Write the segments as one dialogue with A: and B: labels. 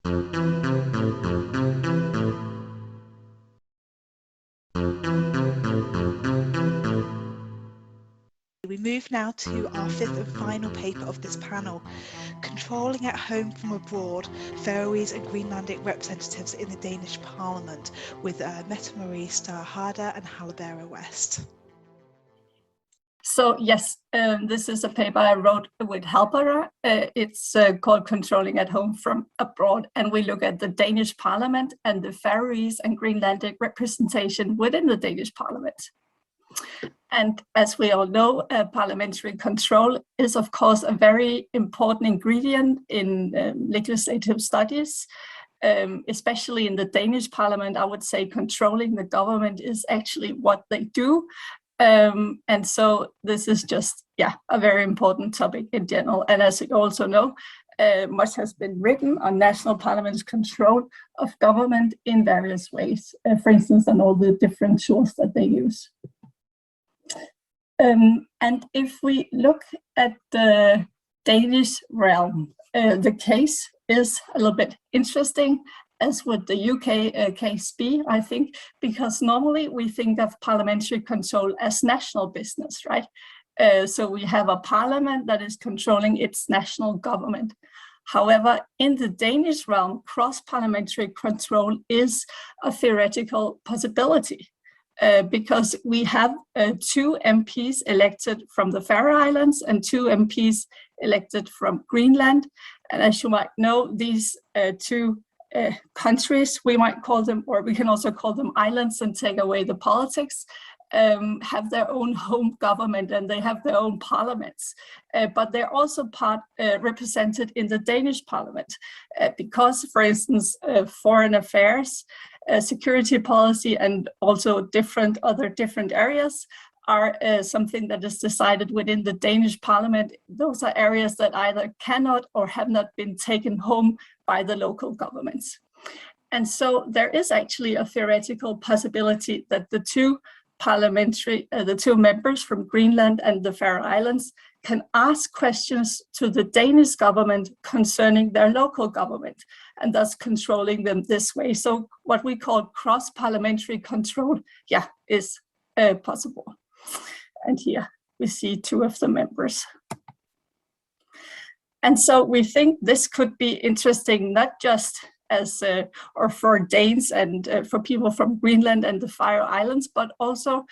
A: We move now to our fifth and final paper of this panel, Controlling at Home from Abroad, Faroese and Greenlandic Representatives in the Danish Parliament, with Mette Marie Stæhr Harder and Halabera West.
B: So yes, this is a paper I wrote with Halabera. It's called Controlling at Home from Abroad, and we look at the Danish Parliament and the Faroese and Greenlandic representation within the Danish Parliament. And as we all know, parliamentary control is, of course, a very important ingredient in legislative studies, especially in the Danish Parliament. I would say controlling the government is actually what they do. And so this is just, a very important topic in general. And as you also know, much has been written on national parliaments' control of government in various ways, for instance, on all the different tools that they use. And if we look at the Danish realm, the case is a little bit interesting, as would the UK case be, I think, because normally we think of parliamentary control as national business, right? So we have a parliament that is controlling its national government. However, in the Danish realm, cross-parliamentary control is a theoretical possibility. Because we have 2 MPs elected from the Faroe Islands and 2 MPs elected from Greenland. And as you might know, these 2 countries, we might call them, or we can also call them islands and take away the politics, have their own home government and they have their own parliaments. But they're also represented in the Danish Parliament because, for instance, foreign affairs, security policy, and also other different areas are something that is decided within the Danish Parliament. Those are areas that either cannot or have not been taken home by the local governments. And so there is actually a theoretical possibility that the 2 members from Greenland and the Faroe Islands can ask questions to the Danish government concerning their local government, and thus controlling them this way. So what we call cross-parliamentary control, is possible. And here we see 2 of the members. And so we think this could be interesting, not just as or for Danes and for people from Greenland and the Faroe Islands, but also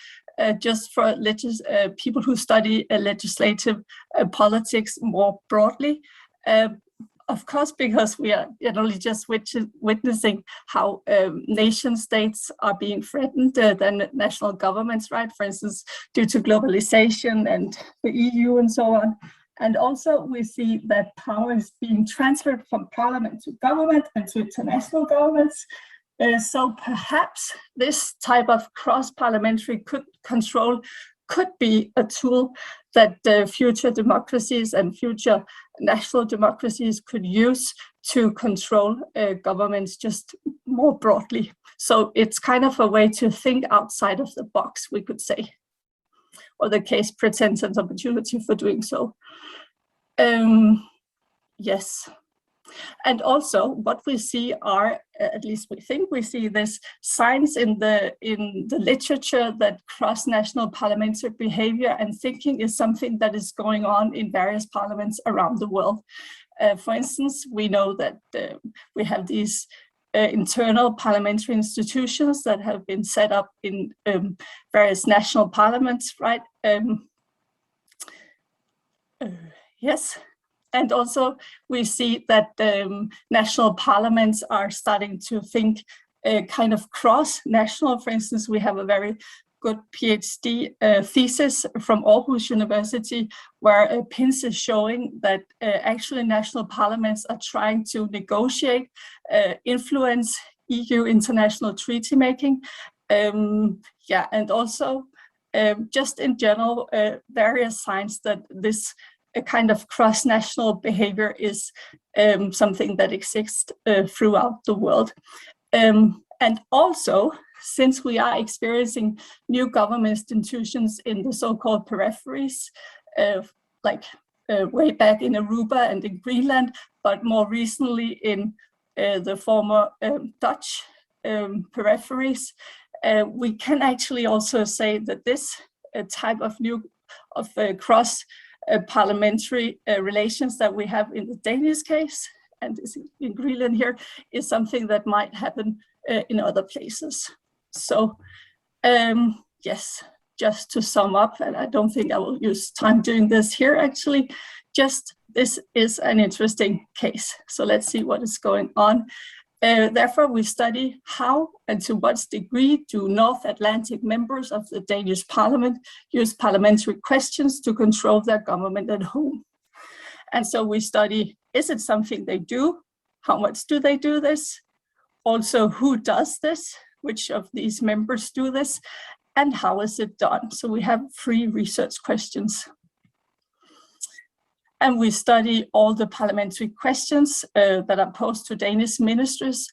B: just for people who study legislative politics more broadly. Of course, because we are generally just witnessing how nation states are being threatened than national governments, right? For instance, due to globalization and the EU and so on. And also we see that power is being transferred from parliament to government and to international governments. So perhaps this type of cross-parliamentary control could be a tool that future democracies and future national democracies could use to control governments just more broadly. So it's kind of a way to think outside of the box, we could say. Or the case presents an opportunity for doing so. Yes. And also what we see are, at least we think we see this, signs in the literature that cross-national parliamentary behavior and thinking is something that is going on in various parliaments around the world. For instance, we know that we have these internal parliamentary institutions that have been set up in various national parliaments, right? Yes. And also we see that national parliaments are starting to think kind of cross-national. For instance, we have a very good PhD thesis from Aarhus University where PINS is showing that actually national parliaments are trying to negotiate, influence EU international treaty making. And also just in general, various signs that this kind of cross-national behavior is something that exists throughout the world. And also, since we are experiencing new government institutions in the so-called peripheries, way back in Aruba and in Greenland, but more recently in the former Dutch peripheries, we can actually also say that this type of cross parliamentary relations that we have in the Danish case and in Greenland here is something that might happen in other places. So yes, just to sum up, and I don't think I will use time doing this here actually, just this is an interesting case. So let's see what is going on. Therefore, we study how and to what degree do North Atlantic members of the Danish Parliament use parliamentary questions to control their government at home. And so we study, is it something they do? How much do they do this? Also, who does this? Which of these members do this? And how is it done? So we have 3 research questions. And we study all the parliamentary questions that are posed to Danish ministers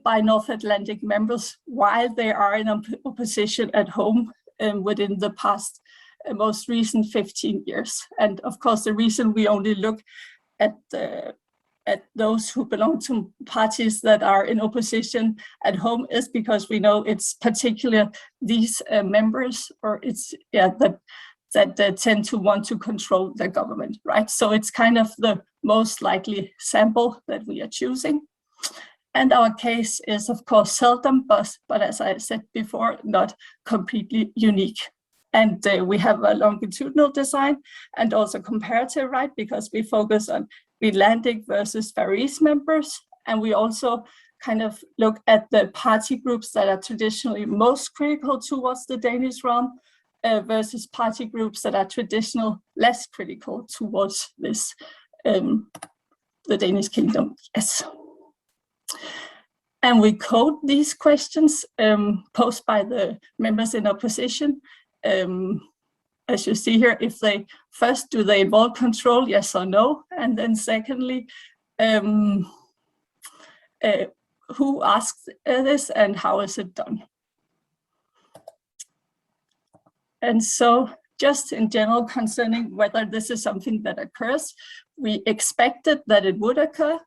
B: by North Atlantic members while they are in opposition at home within the past, most recent 15 years. And of course, the reason we only look at those who belong to parties that are in opposition at home is because we know it's particularly these members, or it's that tend to want to control the government, right? So it's kind of the most likely sample that we are choosing. And our case is, of course, seldom, but as I said before, not completely unique. And we have a longitudinal design and also comparative, right? Because we focus on Greenlandic versus Faroese members. And we also kind of look at the party groups that are traditionally most critical towards the Danish realm, versus party groups that are traditional less critical towards this, the Danish kingdom. Yes. And we code these questions posed by the members in opposition. As you see here, if they first, do they involve control, yes or no? And then secondly, who asks this and how is it done? And so just in general concerning whether this is something that occurs, we expected that it would occur,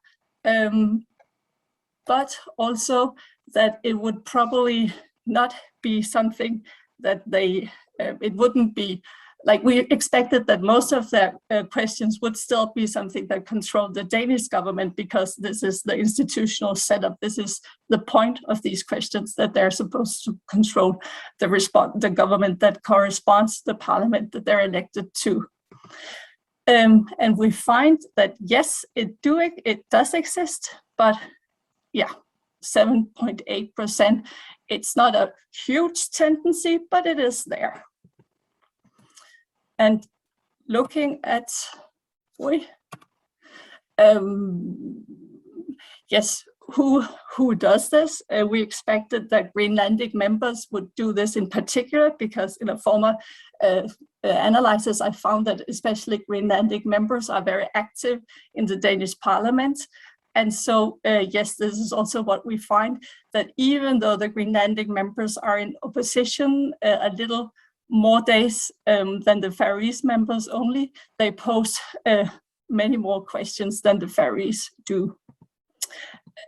B: but also that it would probably not be something that it wouldn't be, like we expected that most of the questions would still be something that controlled the Danish government, because this is the institutional setup. This is the point of these questions, that they're supposed to control the government that corresponds to the parliament that they're elected to. And we find that yes, it does exist, but yeah, 7.8%. It's not a huge tendency, but it is there. And looking at, yes, who does this? We expected that Greenlandic members would do this in particular, because in a former analysis, I found that especially Greenlandic members are very active in the Danish Parliament. And so, yes, this is also what we find, that even though the Greenlandic members are in opposition a little more days than the Faroese members only, they pose many more questions than the Faroese do.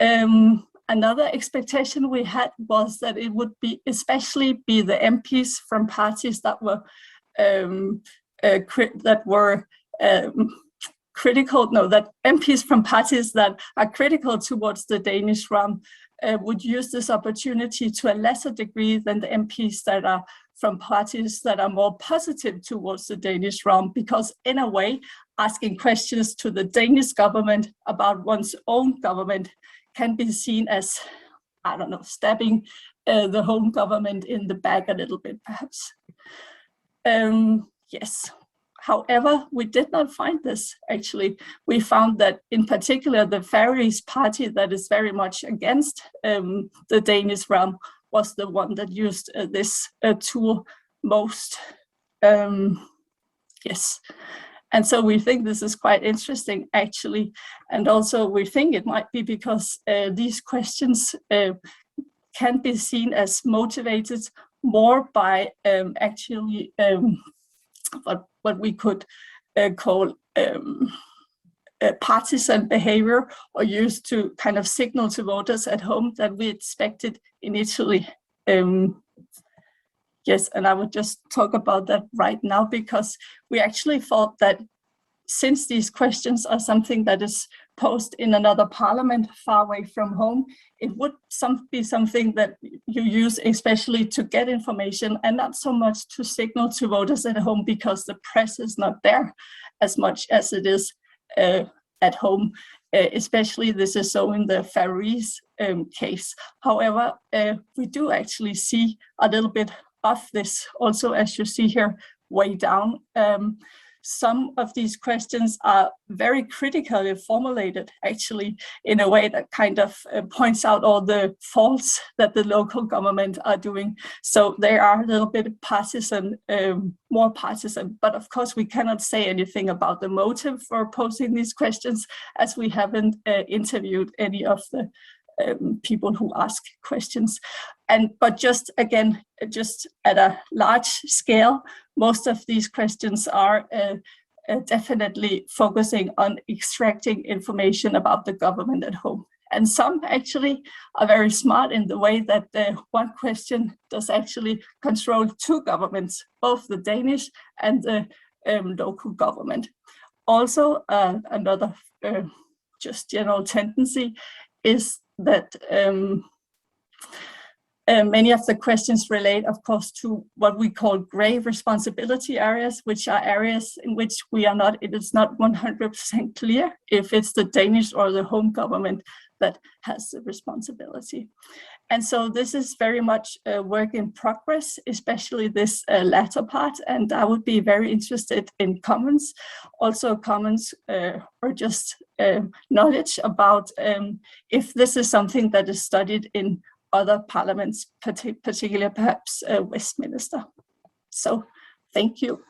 B: Another expectation we had was that it would be especially be the MPs from parties that were that MPs from parties that are critical towards the Danish realm would use this opportunity to a lesser degree than the MPs that are from parties that are more positive towards the Danish realm, because in a way, asking questions to the Danish government about one's own government can be seen as, I don't know, stabbing the home government in the back a little bit, perhaps. Yes. However, we did not find this, actually. We found that, in particular, the Faroese party that is very much against the Danish realm was the one that used this tool most. Yes. And so we think this is quite interesting, actually. And also we think it might be because these questions can be seen as motivated more by actually what we could call partisan behavior or used to kind of signal to voters at home that we expected initially. Yes, and I would just talk about that right now, because we actually thought that since these questions are something that is posed in another parliament far away from home, it would be something that you use especially to get information and not so much to signal to voters at home, because the press is not there as much as it is at home. Especially this is so in the Faroese case. However, we do actually see a little bit of this also, as you see here way down. Some of these questions are very critically formulated, actually, in a way that kind of points out all the faults that the local government are doing. So they are a little bit partisan, more partisan. But of course, we cannot say anything about the motive for posing these questions, as we haven't interviewed any of the people who ask questions. But just again, just at a large scale, most of these questions are definitely focusing on extracting information about the government at home. And some actually are very smart in the way that one question does actually control two governments, both the Danish and the local government. Also, another just general tendency is that many of the questions relate, of course, to what we call gray responsibility areas, which are areas in which it is not 100% clear if it's the Danish or the home government that has the responsibility. And so this is very much a work in progress, especially this latter part. And I would be very interested in comments, also comments or just knowledge about if this is something that is studied in other parliaments, particularly perhaps Westminster. So thank you.